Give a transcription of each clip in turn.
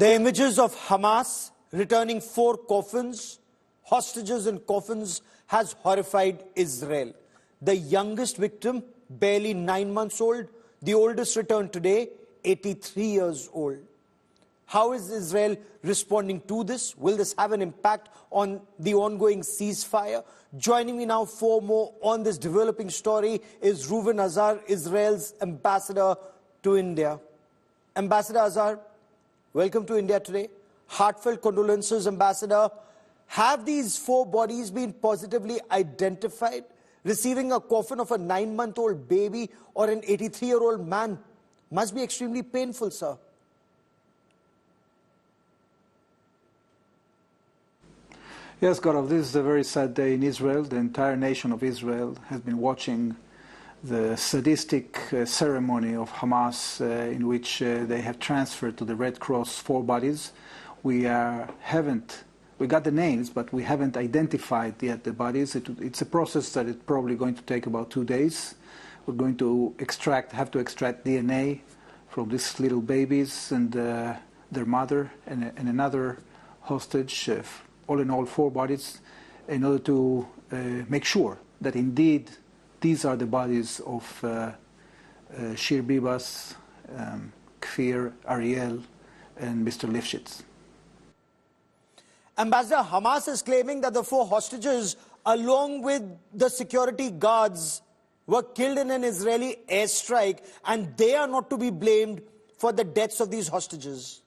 The images of Hamas returning 4 coffins, hostages in coffins, has horrified Israel. The youngest victim, barely 9 months old. The oldest returned today, 83 years old. How is Israel responding to this? Will this have an impact on the ongoing ceasefire? Joining me now for more on this developing story is Reuven Azar, Israel's ambassador to India. Ambassador Azar, welcome to India today. Heartfelt condolences, Ambassador. Have these 4 bodies been positively identified? Receiving a coffin of a 9-month-old baby or an 83-year-old man must be extremely painful, sir. Yes, Gaurav, this is a very sad day in Israel. The entire nation of Israel has been watching the sadistic ceremony of Hamas in which they have transferred to the Red Cross 4 bodies. We got the names, but we haven't identified yet the bodies. It's a process that is probably going to take about 2 days. We're going to have to extract DNA from these little babies and their mother and another hostage. All in all, 4 bodies, in order to make sure that indeed these are the bodies of Shir Bibas, Kfir, Ariel, and Mr. Lifshitz. Ambassador, Hamas is claiming that the 4 hostages, along with the security guards, were killed in an Israeli airstrike, and they are not to be blamed for the deaths of these hostages.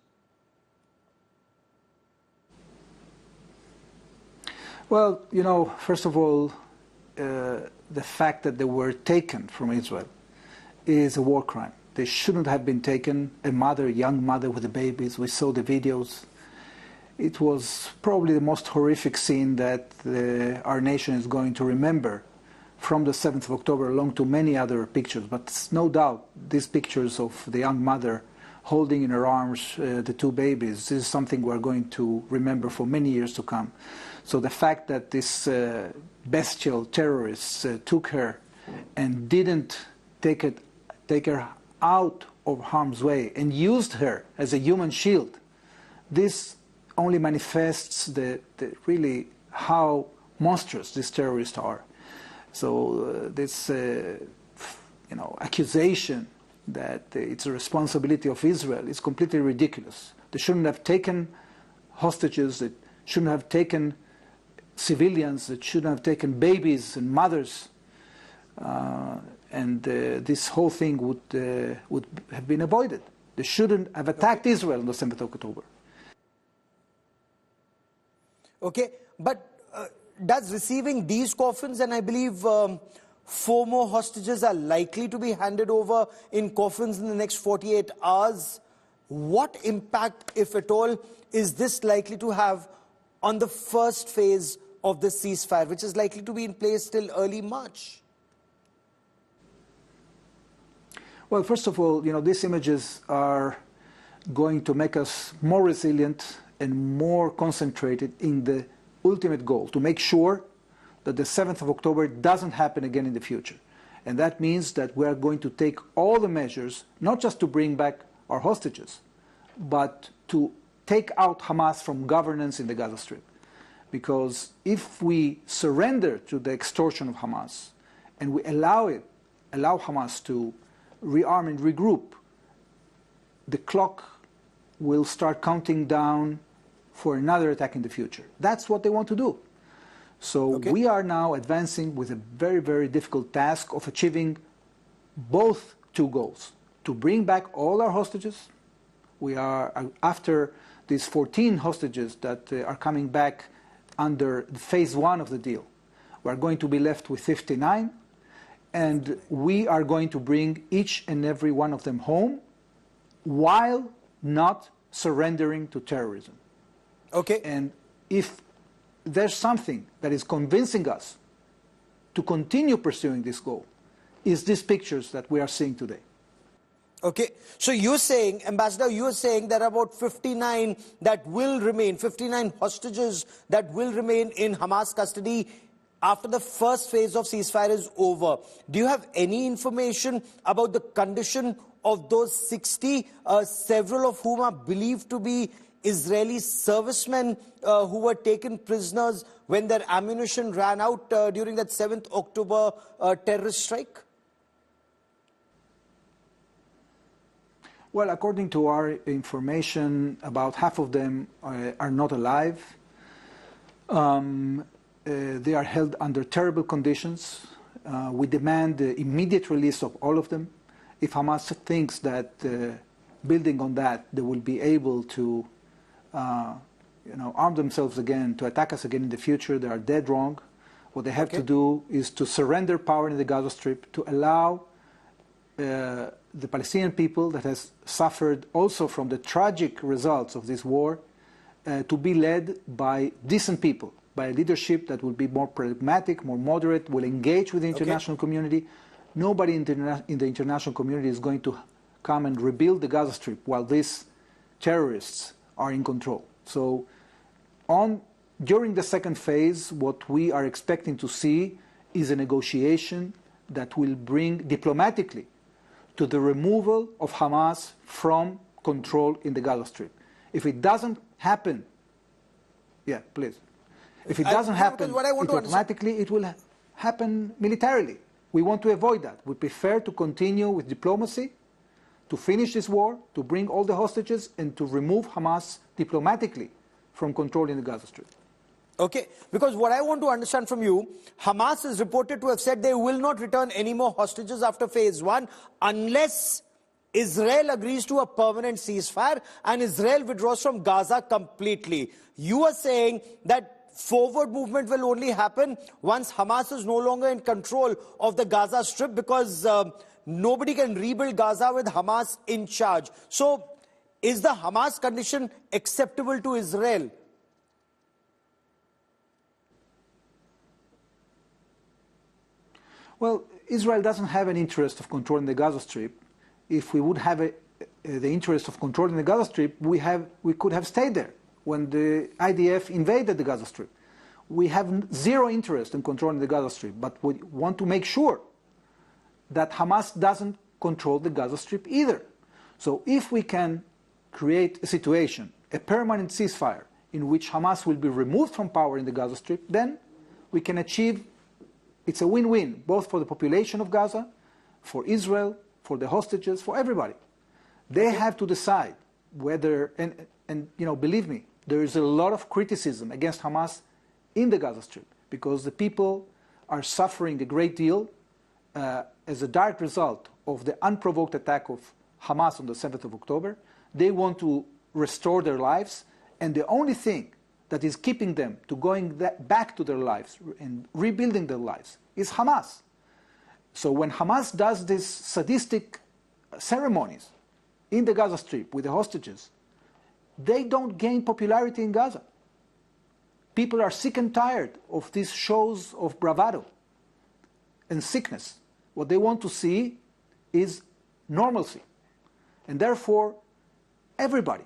Well, first of all, the fact that they were taken from Israel is a war crime. They shouldn't have been taken. A young mother with the babies, we saw the videos. It was probably the most horrific scene that our nation is going to remember from the 7th of October, along to many other pictures. But no doubt, these pictures of the young mother holding in her arms the 2 babies, this is something we're going to remember for many years to come. So the fact that this bestial terrorists took her and didn't take her out of harm's way and used her as a human shield, this only manifests really how monstrous these terrorists are. So this accusation that it's a responsibility of Israel is completely ridiculous. They shouldn't have taken hostages, they shouldn't have taken civilians, that shouldn't have taken babies and mothers, and this whole thing would have been avoided. They shouldn't have attacked Israel on the 7th of October. Okay, but does receiving these coffins, and I believe 4 more hostages are likely to be handed over in coffins in the next 48 hours, what impact, if at all, is this likely to have on the first phase of the ceasefire, which is likely to be in place till early March? Well, first of all, these images are going to make us more resilient and more concentrated in the ultimate goal, to make sure that the 7th of October doesn't happen again in the future. And that means that we are going to take all the measures, not just to bring back our hostages, but to take out Hamas from governance in the Gaza Strip. Because if we surrender to the extortion of Hamas and we allow Hamas to rearm and regroup, the clock will start counting down for another attack in the future. That's what they want to do. So we are now advancing with a very, very difficult task of achieving both 2 goals. To bring back all our hostages. We are, after these 14 hostages that are coming back under phase 1 of the deal, we're going to be left with 59, and we are going to bring each and every one of them home while not surrendering to terrorism. Okay. And if there's something that is convincing us to continue pursuing this goal, is these pictures that we are seeing today. Okay, so you're saying, Ambassador, you're saying there are about 59 that will remain, 59 hostages that will remain in Hamas custody after the first phase of ceasefire is over, do you have any information about the condition of those 60, several of whom are believed to be Israeli servicemen who were taken prisoners when their ammunition ran out during that 7th October terrorist strike? Well, according to our information, about half of them are not alive. They are held under terrible conditions. We demand the immediate release of all of them. If Hamas thinks that, building on that, they will be able to arm themselves again, to attack us again in the future, they are dead wrong. What they have to do is to surrender power in the Gaza Strip, to allow the Palestinian people that has suffered also from the tragic results of this war to be led by decent people, by a leadership that will be more pragmatic, more moderate, will engage with the international community. Nobody in the international community is going to come and rebuild the Gaza Strip while these terrorists are in control. So during the second phase, what we are expecting to see is a negotiation that will bring diplomatically to the removal of Hamas from control in the Gaza Strip. If it doesn't happen, please. If it doesn't happen diplomatically, it will happen militarily. We want to avoid that. We prefer to continue with diplomacy, to finish this war, to bring all the hostages, and to remove Hamas diplomatically from control in the Gaza Strip. Okay, because what I want to understand from you, Hamas is reported to have said they will not return any more hostages after phase 1 unless Israel agrees to a permanent ceasefire and Israel withdraws from Gaza completely. You are saying that forward movement will only happen once Hamas is no longer in control of the Gaza Strip, because nobody can rebuild Gaza with Hamas in charge. So, is the Hamas condition acceptable to Israel? Well, Israel doesn't have an interest of controlling the Gaza Strip. If we would have the interest of controlling the Gaza Strip, we could have stayed there when the IDF invaded the Gaza Strip. We have zero interest in controlling the Gaza Strip, but we want to make sure that Hamas doesn't control the Gaza Strip either. So if we can create a situation, a permanent ceasefire, in which Hamas will be removed from power in the Gaza Strip, then we can achieve, it's a win-win, both for the population of Gaza, for Israel, for the hostages, for everybody. They have to decide whether, and believe me, there is a lot of criticism against Hamas in the Gaza Strip, because the people are suffering a great deal as a direct result of the unprovoked attack of Hamas on the 7th of October. They want to restore their lives, and the only thing that is keeping them to going back to their lives and rebuilding their lives is Hamas. So when Hamas does these sadistic ceremonies in the Gaza Strip with the hostages, they don't gain popularity in Gaza. People are sick and tired of these shows of bravado and sickness. What they want to see is normalcy. And therefore, everybody,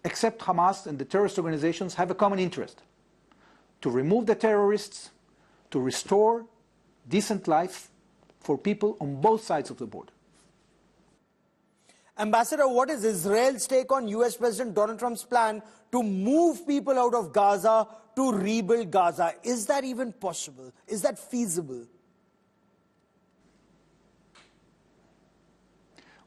except Hamas and the terrorist organizations, have a common interest: to remove the terrorists, to restore decent life for people on both sides of the border. Ambassador, what is Israel's take on US President Donald Trump's plan to move people out of Gaza to rebuild Gaza? Is that even possible? Is that feasible?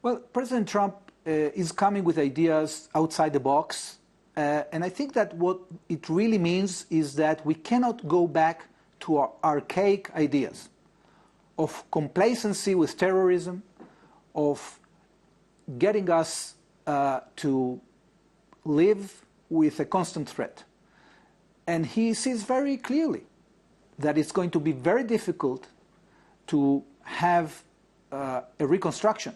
Well, President Trump is coming with ideas outside the box. And I think that what it really means is that we cannot go back to our archaic ideas of complacency with terrorism, of getting us to live with a constant threat. And he sees very clearly that it's going to be very difficult to have a reconstruction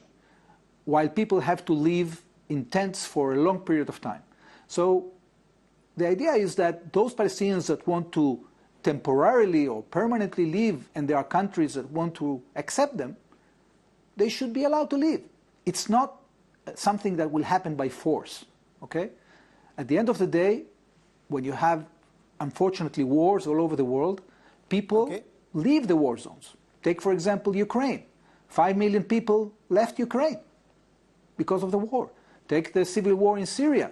while people have to live in tents for a long period of time. So the idea is that those Palestinians that want to temporarily or permanently live, and there are countries that want to accept them, they should be allowed to live. It's not something that will happen by force, okay? At the end of the day, when you have, unfortunately, wars all over the world, people leave the war zones. Take, for example, Ukraine. 5 million people left Ukraine because of the war. Take the civil war in Syria.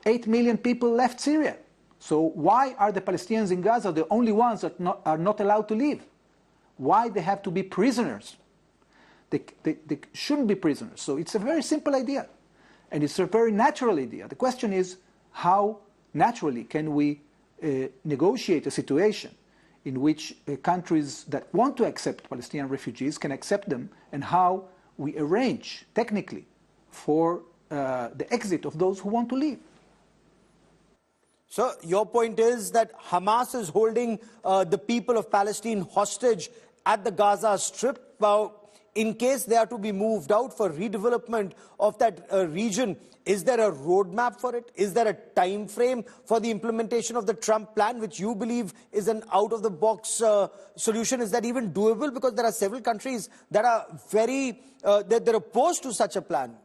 8 million people left Syria. So why are the Palestinians in Gaza the only ones that are not allowed to leave? Why they have to be prisoners? They shouldn't be prisoners. So it's a very simple idea. And it's a very natural idea. The question is, how naturally can we negotiate a situation in which countries that want to accept Palestinian refugees can accept them, and how we arrange technically for the exit of those who want to leave. So your point is that Hamas is holding the people of Palestine hostage at the Gaza Strip. In case they are to be moved out for redevelopment of that region, is there a roadmap for it? Is there a time frame for the implementation of the Trump plan, which you believe is an out-of-the-box solution? Is that even doable? Because there are several countries that are they're opposed to such a plan.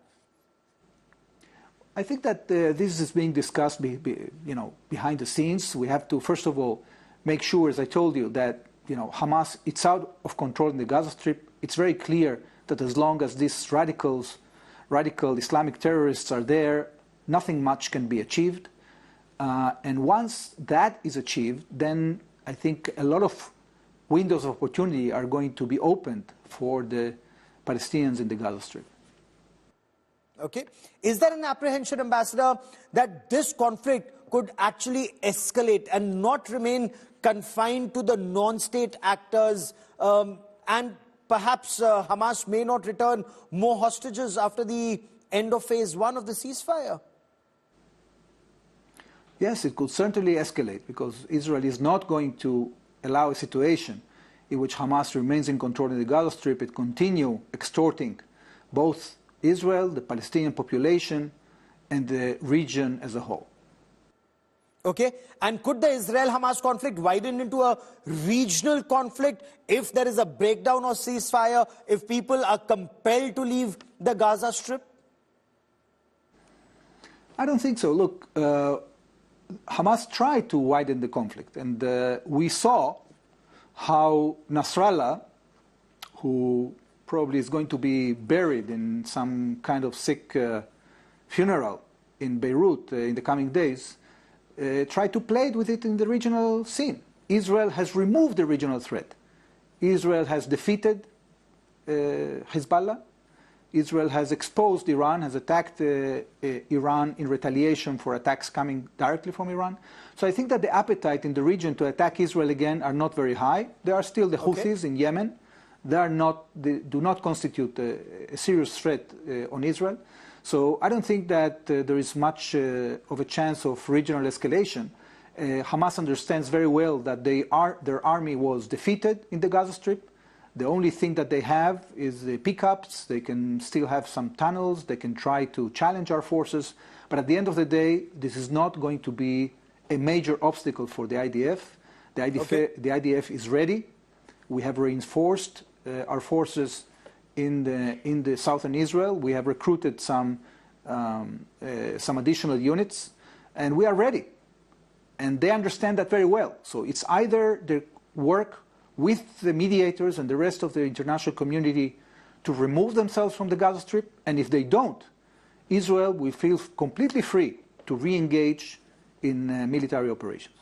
I think that this is being discussed behind the scenes. We have to, first of all, make sure, as I told you, that Hamas, it's out of control in the Gaza Strip. It's very clear that as long as these radical Islamic terrorists are there, nothing much can be achieved. And once that is achieved, then I think a lot of windows of opportunity are going to be opened for the Palestinians in the Gaza Strip. Okay. Is there an apprehension, Ambassador, that this conflict could actually escalate and not remain confined to the non-state actors, and perhaps Hamas may not return more hostages after the end of phase 1 of the ceasefire? Yes, it could certainly escalate, because Israel is not going to allow a situation in which Hamas remains in control in the Gaza Strip. It continue extorting both Israel, the Palestinian population, and the region as a whole. Okay, and could the Israel-Hamas conflict widen into a regional conflict if there is a breakdown or ceasefire, if people are compelled to leave the Gaza Strip? I don't think so. Look, Hamas tried to widen the conflict, and we saw how Nasrallah, who probably is going to be buried in some kind of sick funeral in Beirut in the coming days, tried to play with it in the regional scene. Israel has removed the regional threat. Israel has defeated Hezbollah. Israel has exposed Iran, has attacked Iran in retaliation for attacks coming directly from Iran. So I think that the appetite in the region to attack Israel again are not very high. There are still the Houthis in Yemen. They do not constitute a serious threat on Israel. So I don't think that there is much of a chance of regional escalation. Hamas understands very well that their army was defeated in the Gaza Strip. The only thing that they have is the pickups. They can still have some tunnels. They can try to challenge our forces. But at the end of the day, this is not going to be a major obstacle for the IDF. The IDF is ready. We have reinforced our forces in the southern Israel. We have recruited some additional units, and we are ready. And they understand that very well. So it's either they work with the mediators and the rest of the international community to remove themselves from the Gaza Strip, and if they don't, Israel will feel completely free to re-engage in military operations.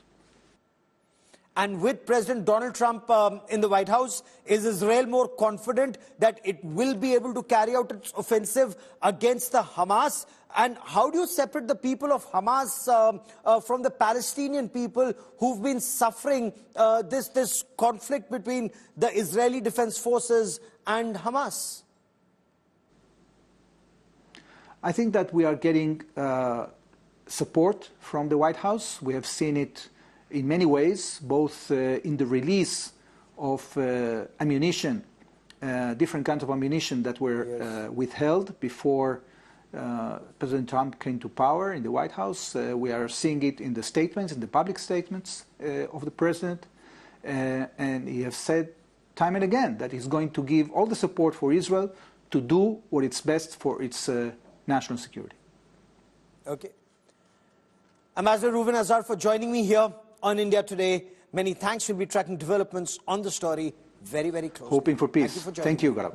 And with President Donald Trump in the White House, is Israel more confident that it will be able to carry out its offensive against the Hamas? And how do you separate the people of Hamas from the Palestinian people who've been suffering this conflict between the Israeli Defense Forces and Hamas? I think that we are getting support from the White House. We have seen it in many ways, both in the release of ammunition, different kinds of ammunition that were withheld before President Trump came to power in the White House. We are seeing it in the statements, in the public statements of the president. And he has said time and again that he's going to give all the support for Israel to do what is best for its national security. Okay. Ambassador Reuven Azar for joining me here on India Today. Many thanks. We'll be tracking developments on the story very, very closely. Hoping for peace. Thank you for joining Thank you, Gaurav.